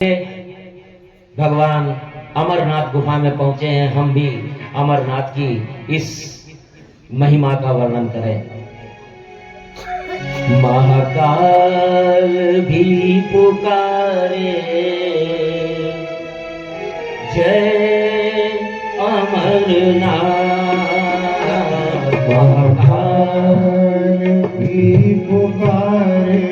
भगवान अमरनाथ गुफा में पहुंचे हैं, हम भी अमरनाथ की इस महिमा का वर्णन करें। महाकाल भी पुकारे, जय अमरनाथ। महाकाल भी पुकारे,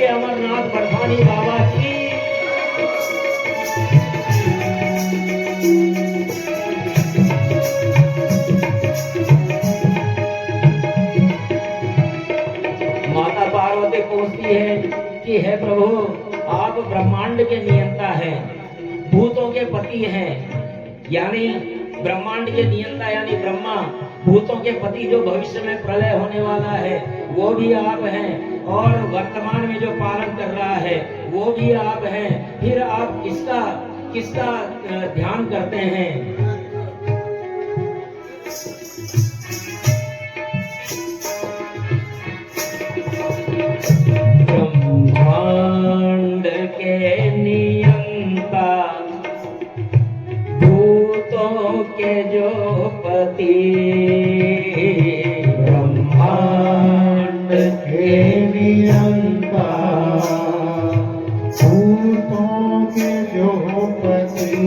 अमरनाथ बरसानी बाबा की। माता पार्वती पूछती है कि हे प्रभु, आप ब्रह्मांड के नियंता हैं, भूतों के पति हैं, यानी ब्रह्मांड के नियंता यानी ब्रह्मा, भूतों के पति जो भविष्य में प्रलय होने वाला है वो भी आप हैं, और वर्तमान में जो पालन कर रहा है वो भी आप हैं। फिर आप किसका किसका ध्यान करते हैं? ब्रह्मांड के नियंता, भूतों के जो पति, ब्रह्मांड के नियंता, भूतों के जो पति,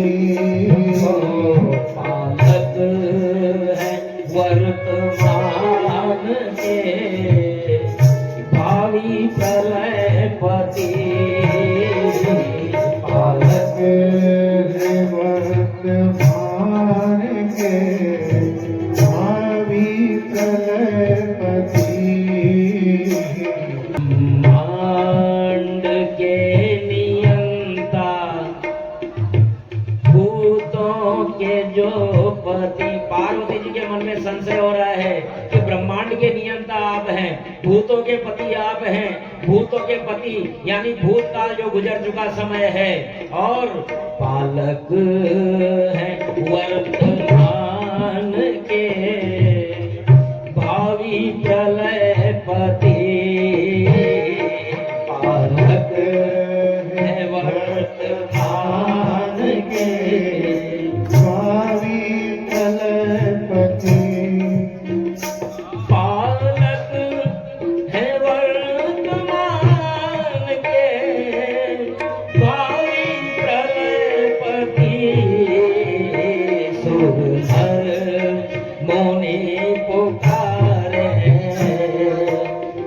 पालक है वर्तमान के, भावी प्रलयपति। पालक है वर्तमान के, भावी प्रलयपति। ब्रह्मांड के नियंता, भूतों के जो पति। पार्वती जी के मन में संशय हो रहा है कि ब्रह्मांड के नियंता आप हैं, भूतों के पति आप हैं, भूतों के पति यानी भूतकाल जो गुजर चुका समय है, और पालक है वर्तमान के, भावी प्रलयपति। पालक है वर्तमान के, भावी प्रलयपति। पालक है वर्तमान के, भावी प्रलयपति। सुरनर मुनि पुकारे,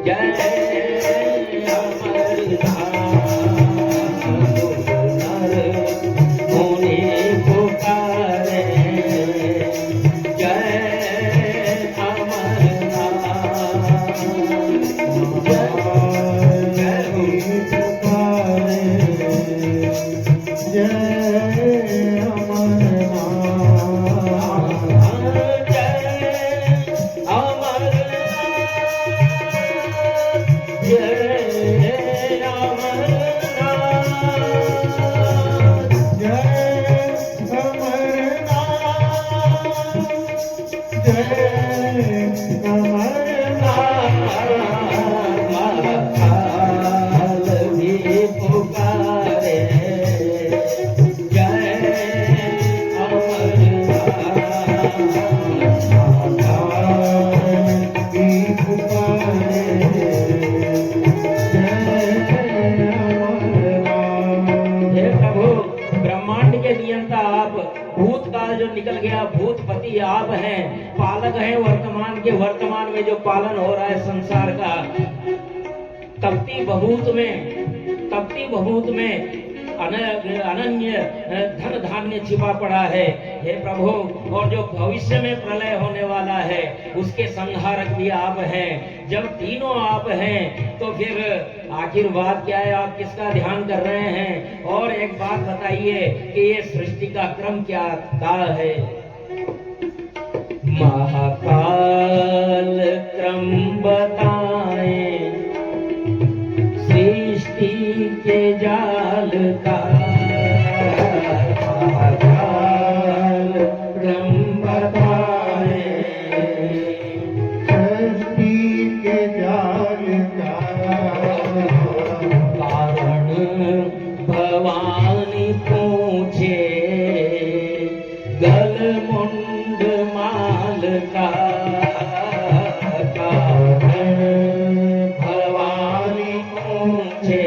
जय अमरनाथ। सुरनर मुनि पुकारे, जय अमरनाथ। जय अमरनाथ। महाकाल भी पुकारे जय हे प्रभु, ब्रह्मांड के नियंता आप, भूतकाल जो निकल गया भूतपति आप हैं, पालक हैं वर्तमान के, वर्तमान में जो पालन हो रहा है संसार का, तपती बहूत में अनन्य धन धान्य छिपा पड़ा है हे प्रभु, और जो भविष्य में प्रलय होने वाला है उसके संहारक भी आप हैं। जब तीनों आप हैं तो फिर आखिर बात क्या है, आप किसका ध्यान कर रहे हैं? और एक बात बताइए कि ये सृष्टि का क्रम क्या है? महाकाल क्रम बताएं सृष्टि के जाल का, महाकाल क्रम बताएं सृष्टि के जाल का कारण भवानी पूछे गल मुंड माल का, कारण भवानी पूछे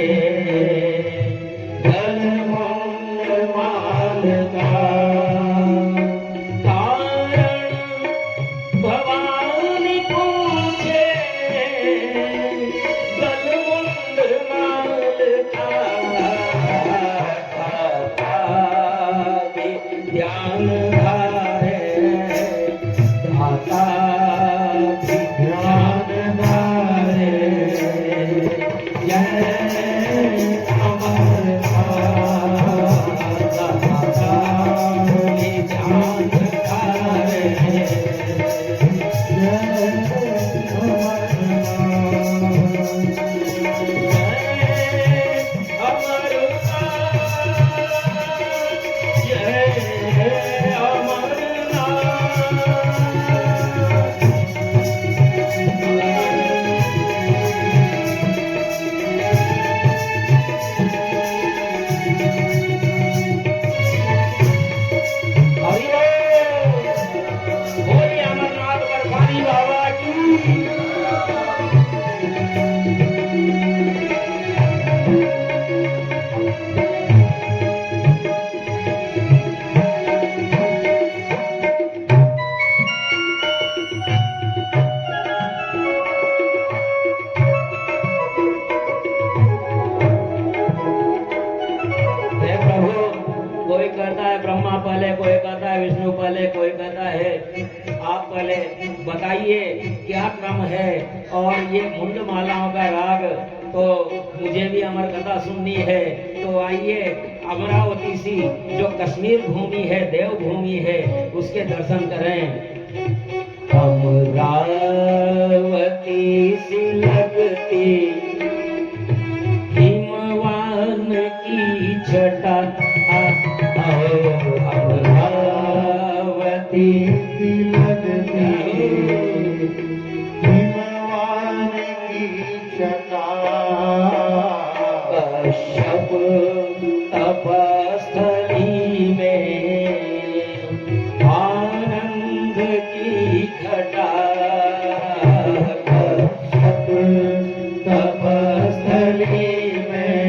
गल मुंड माल का, कारण भवानी पूछे गल मुंड माल का, ध्यान धारे धाता भी ध्यान धारे जय अमर धाता भी ध्यान धारे कोई कहता है ब्रह्मा पहले, कोई कहता है विष्णु पहले, कोई कहता है आप पहले। बताइए क्या क्रम है? और ये मुंड मालाओं का राग तो मुझे भी अमर कथा सुननी है, तो आइए अमरावती सी जो कश्मीर भूमि है, देव भूमि है, उसके दर्शन करें। अमरावती सी लगती हिमवान की छटा, अमरावती की लगती हिमवान की छटा, कश्यप तपस्थली में आनंद की घटा, कश्यप तपस्थली में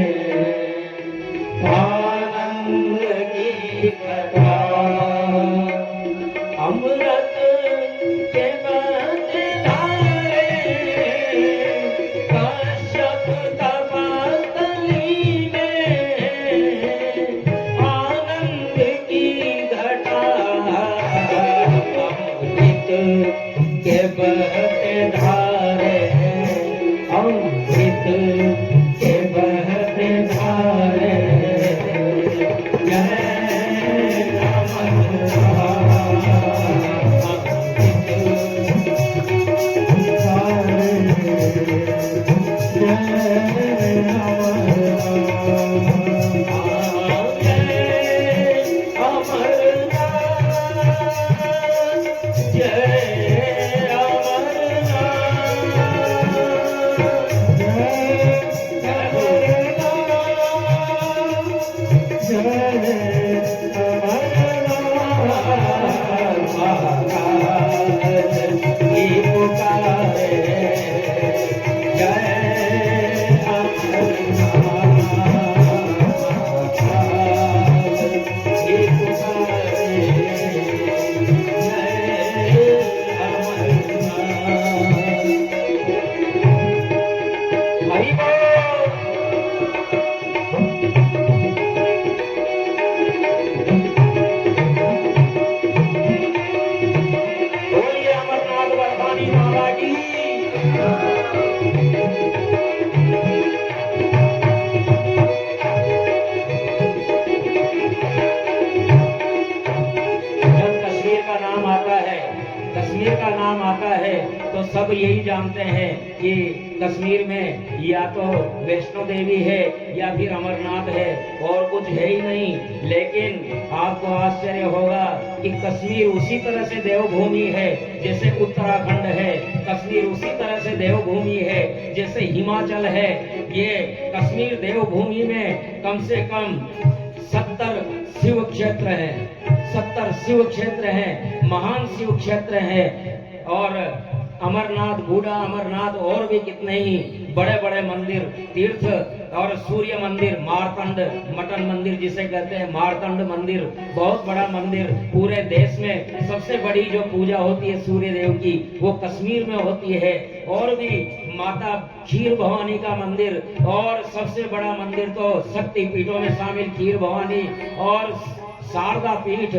आनंद की घटा, अमृत के बदलाए कश्यप तपस्थली में आनंद की घटा, अमृत के बहते धारे, अमृत के बहते धारे, जय जय की। जब कश्मीर का नाम आता है, कश्मीर का नाम आता है तो सब यही जानते हैं कि कश्मीर में या तो वैष्णो देवी है या फिर अमरनाथ है, और कुछ है ही नहीं। लेकिन आपको आश्चर्य होगा कि कश्मीर उसी तरह से देवभूमि है जैसे उत्तराखंड है, कश्मीर उसी तरह से देवभूमि है जैसे हिमाचल है। ये कश्मीर देवभूमि में कम से कम 70 शिव क्षेत्र है, 70 शिव क्षेत्र हैं, महान शिव क्षेत्र हैं। और अमरनाथ, बूढ़ा अमरनाथ और भी कितने ही बड़े बड़े मंदिर, तीर्थ, और सूर्य मंदिर, मारतंड मटन मंदिर जिसे कहते हैं, मारतंड मंदिर, बहुत बड़ा मंदिर। पूरे देश में सबसे बड़ी जो पूजा होती है सूर्य देव की, वो कश्मीर में होती है। और भी माता खीर भवानी का मंदिर, और सबसे बड़ा मंदिर तो शक्ति पीठों में शामिल खीर भवानी और शारदा पीठ।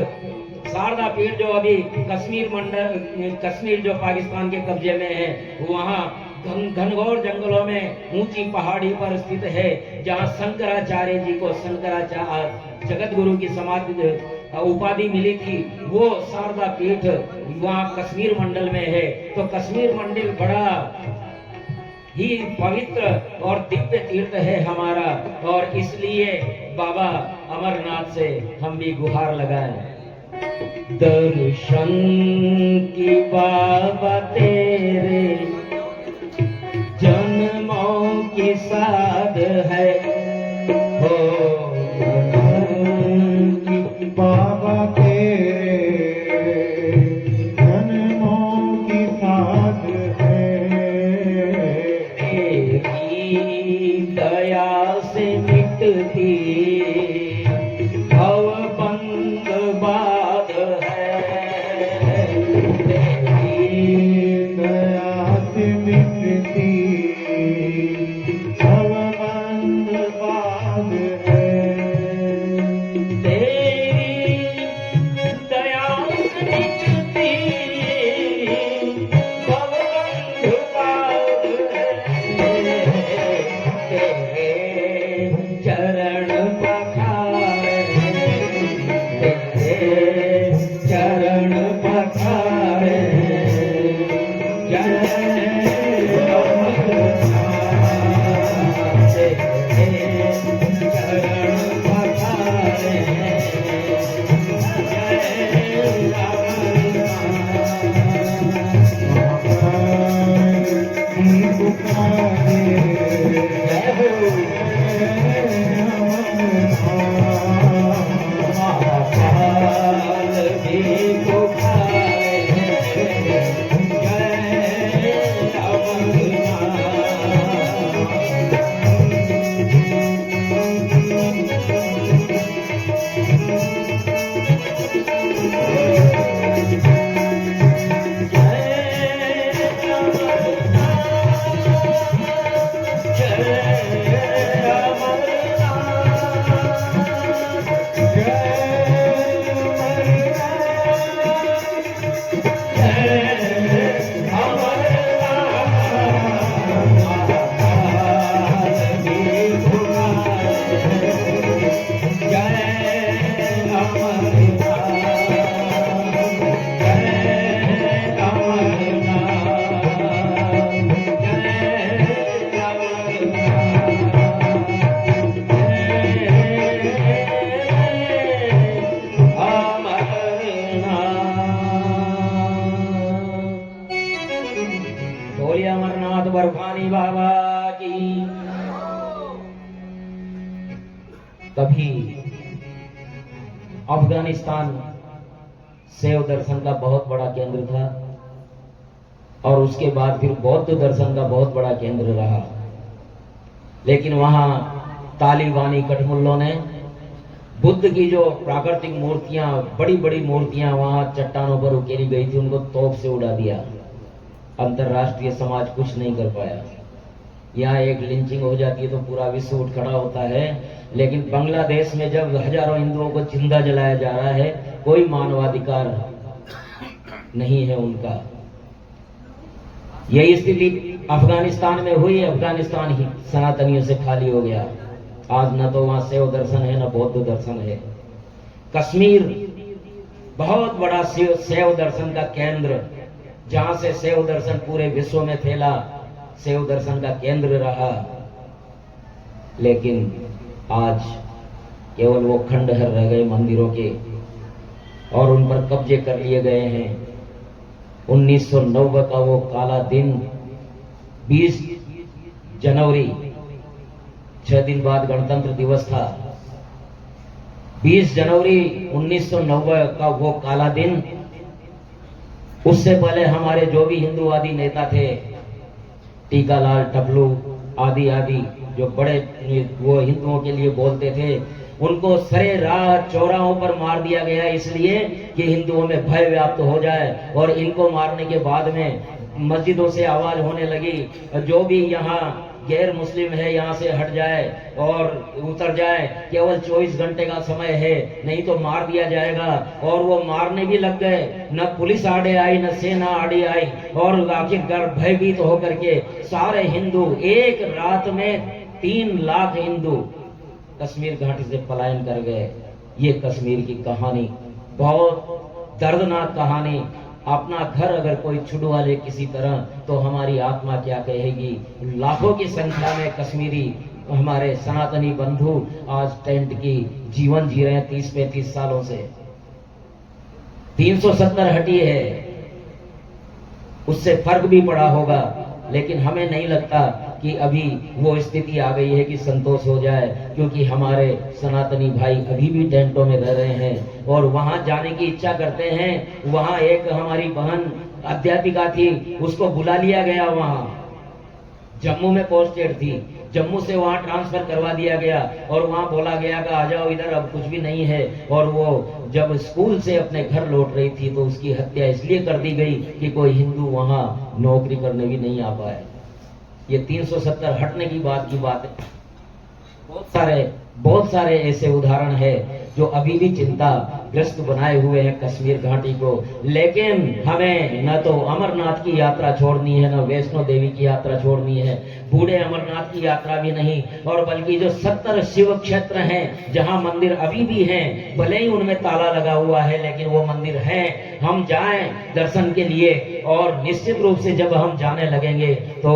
शारदा पीठ जो अभी कश्मीर मंडल, कश्मीर जो पाकिस्तान के कब्जे में है, वहाँ घनघोर जंगलों में ऊंची पहाड़ी पर स्थित है, जहाँ शंकराचार्य जी को शंकराचार्य जगत गुरु की समाधि उपाधि मिली थी। वो शारदा पीठ वहाँ कश्मीर मंडल में है। तो कश्मीर मंडल बड़ा ही पवित्र और दिव्य तीर्थ है हमारा, और इसलिए बाबा अमरनाथ से हम भी गुहार लगाएं। दर्शन की बाबा तेरे जन्मों की साध है, हो बाबा तेरे जन्मों की साध है। तेरी दया से मिटती भवबंध बाध है, तेरी दया से मिटती भवबंध बाध है। तेरी दया से मिटती भवबंध बाध है। तेरे चरण पखारे, तेरे चरण पखारे, जय अमरनाथ। तेरे चरण पखारे, जय महाकाल भी पुकारे, जय अमरनाथ। अमरनाथ बर्फानी बाबा की। कभी अफगानिस्तान शैव दर्शन का बहुत बड़ा केंद्र था, और उसके बाद फिर बौद्ध दर्शन का बहुत बड़ा केंद्र रहा। लेकिन वहां तालिबानी कठमुल्लों ने बुद्ध की जो प्राकृतिक मूर्तियां, बड़ी बड़ी मूर्तियां वहां चट्टानों पर उकेरी गई थी, उनको तोप से उड़ा दिया। अंतरराष्ट्रीय समाज कुछ नहीं कर पाया। यहाँ एक लिंचिंग हो जाती है तो पूरा विश्व उठ खड़ा होता है, लेकिन बांग्लादेश में जब हजारों हिंदुओं को जिंदा जलाया जा रहा है, कोई मानवाधिकार नहीं है उनका। यही स्थिति अफगानिस्तान में हुई। अफगानिस्तान ही सनातनियों से खाली हो गया। आज न तो वहां शैव दर्शन है, न बौद्ध दर्शन है। कश्मीर बहुत बड़ा शैव दर्शन का केंद्र, जहां से शैव दर्शन पूरे विश्व में फैला, शैव दर्शन का केंद्र रहा। लेकिन आज केवल वो खंडहर रह गए मंदिरों के, और उन पर कब्जे कर लिए गए हैं। 1990 का वो काला दिन, 20 जनवरी, 6 दिन बाद गणतंत्र दिवस था। 20 जनवरी 1990 का वो काला दिन, उससे पहले हमारे जो भी हिंदूवादी नेता थे, टीकालाल, टपलू आदि आदि, जो बड़े वो हिंदुओं के लिए बोलते थे, उनको सरे राह चौराहों पर मार दिया गया, इसलिए कि हिंदुओं में भय व्याप्त हो जाए। और इनको मारने के बाद में मस्जिदों से आवाज होने लगी, जो भी यहाँ गैर मुस्लिम है यहाँ से हट जाए और उतर जाए, केवल 24 घंटे का समय है, नहीं तो मार दिया जाएगा। और वो मारने भी लग गए। न पुलिस आड़े आई, न सेना आड़े आई, और आखिरकार भयभीत होकर के सारे हिंदू एक रात में 3 लाख हिंदू कश्मीर घाटी से पलायन कर गए। ये कश्मीर की कहानी, बहुत दर्दनाक कहानी। अपना घर अगर कोई छुड़वा ले किसी तरह, तो हमारी आत्मा क्या कहेगी। लाखों की संख्या में कश्मीरी हमारे सनातनी बंधु आज टेंट की जीवन जी रहे हैं 30-35 सालों से। 370 हटी है, उससे फर्क भी पड़ा होगा, लेकिन हमें नहीं लगता कि अभी वो स्थिति आ गई है कि संतोष हो जाए, क्योंकि हमारे सनातनी भाई अभी भी टेंटों में रह रहे हैं और वहां जाने की इच्छा करते हैं। वहां एक हमारी बहन अध्यापिका थी, उसको बुला लिया गया, वहां जम्मू में पोस्टेड थी, जम्मू से वहां ट्रांसफर करवा दिया गया और वहां बोला गया कि आ जाओ इधर, अब कुछ भी नहीं है। और वो जब स्कूल से अपने घर लौट रही थी तो उसकी हत्या इसलिए कर दी गई कि कोई हिंदू वहां नौकरी करने भी नहीं आ पाए। ये 370 हटने की बात है। बहुत सारे ऐसे उदाहरण है जो अभी भी चिंता ग्रस्त बनाए हुए हैं कश्मीर घाटी को। लेकिन हमें न तो अमरनाथ की यात्रा छोड़नी है, न वैष्णो देवी की यात्रा छोड़नी है, बूढ़े अमरनाथ की यात्रा भी नहीं, और बल्कि जो 70 शिव क्षेत्र हैं जहां मंदिर अभी भी हैं, भले ही उनमें ताला लगा हुआ है लेकिन वो मंदिर हैं, हम जाएं दर्शन के लिए। और निश्चित रूप से जब हम जाने लगेंगे तो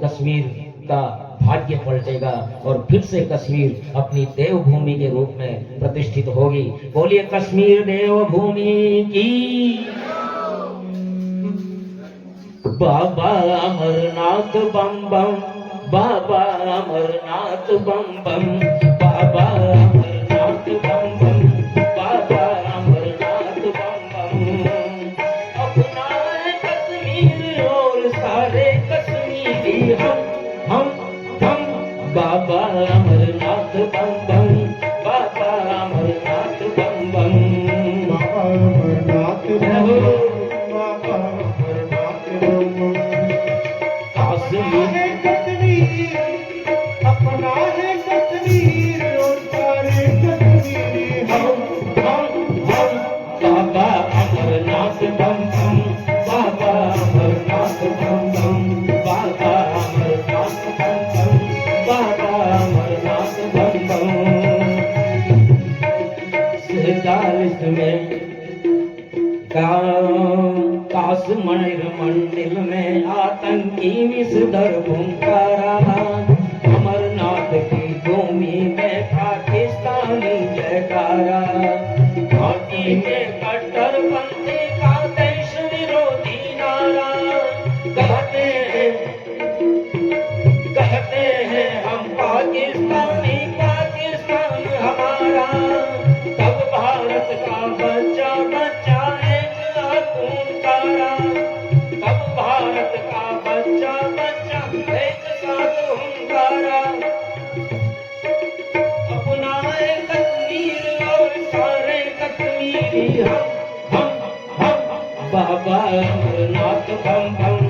कश्मीर का भाग्य पलटेगा और फिर से कश्मीर अपनी देवभूमि के रूप में प्रतिष्ठित होगी। बोलिए कश्मीर देवभूमि की। बाबा अमरनाथ बम बम, बाबा अमरनाथ बम बम, बाबा अमरनाथ बम बम, बाबा अमरनाथ बम बम। अपना है कश्मीर और सारे कश्मीरी हम बाबा अमरनाथ बम बम, बाबा अमरनाथ बम बम, बाबा अमरनाथ बम बम, बाबा अमरनाथ बम बम। अपना है कश्मीर, अपना है कश्मीर और सारे कश्मीरी हम बाबा अमरनाथ बम बम, बाबा अमरनाथ बम बम, बाबा अमरनाथ बम बम, बाबा अमरनाथ बम बम। 47 में काश्मीर मंदिर में आतंकी विषधर भूंकारा, अमरनाथ की भूमि में पाकिस्तानी जयकारा। घाटी में कट्टरपंथी का देश विरोधी नारा, कहते हैं हम पाकिस्तानी, पाकिस्तान हमारा। तब भारत का बच्चा बच्चा एक खून तारा, तब भारत का बच्चा बच्चा एक साथ हुंकारा। अपना है कश्मीर और सारे कश्मीरी हम बाबा अमरनाथ बम बम,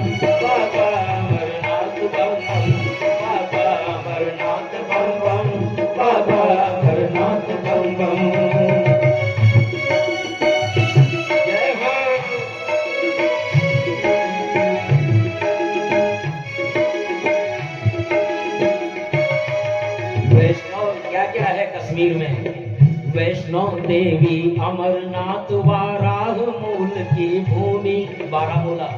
बाबा अमरनाथ बम बम, बाबा अमरनाथ बम बम, बाबा अमरनाथ बम बम। जय हो। कश्मीर में वैष्णो देवी अमरनाथ वाराह मूल की भूमि। बारामूला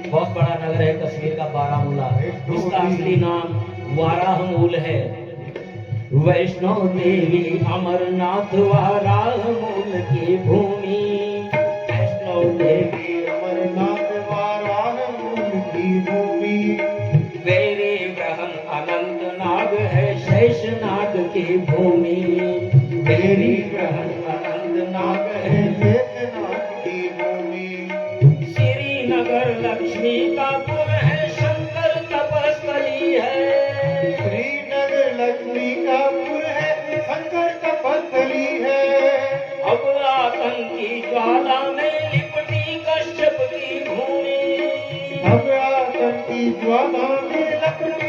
बहुत बड़ा नगर है कश्मीर का, बारामूला। इसका असली नाम वाराह मूल है। वैष्णो देवी अमरनाथ वाराह मूल की भूमि। वैष्णो देवी अमरनाथ वाराह मूल की भूमि। वेरी ब्रह्म अनंत नाग है शेष नाग की भूमि। वेरी ब्रह्म अनंत नाग है शेषनाग की भूमि। श्रीनगर लक्ष्मी का पुर है, शंकर तपस्थली है। श्रीनगर लक्ष्मी का पुर है, शंकर तपस्थली है। अब आतंकी ज्वाला में लिपटी कश्यप की भूमि। अब आतंकी ज्वाला में लपटी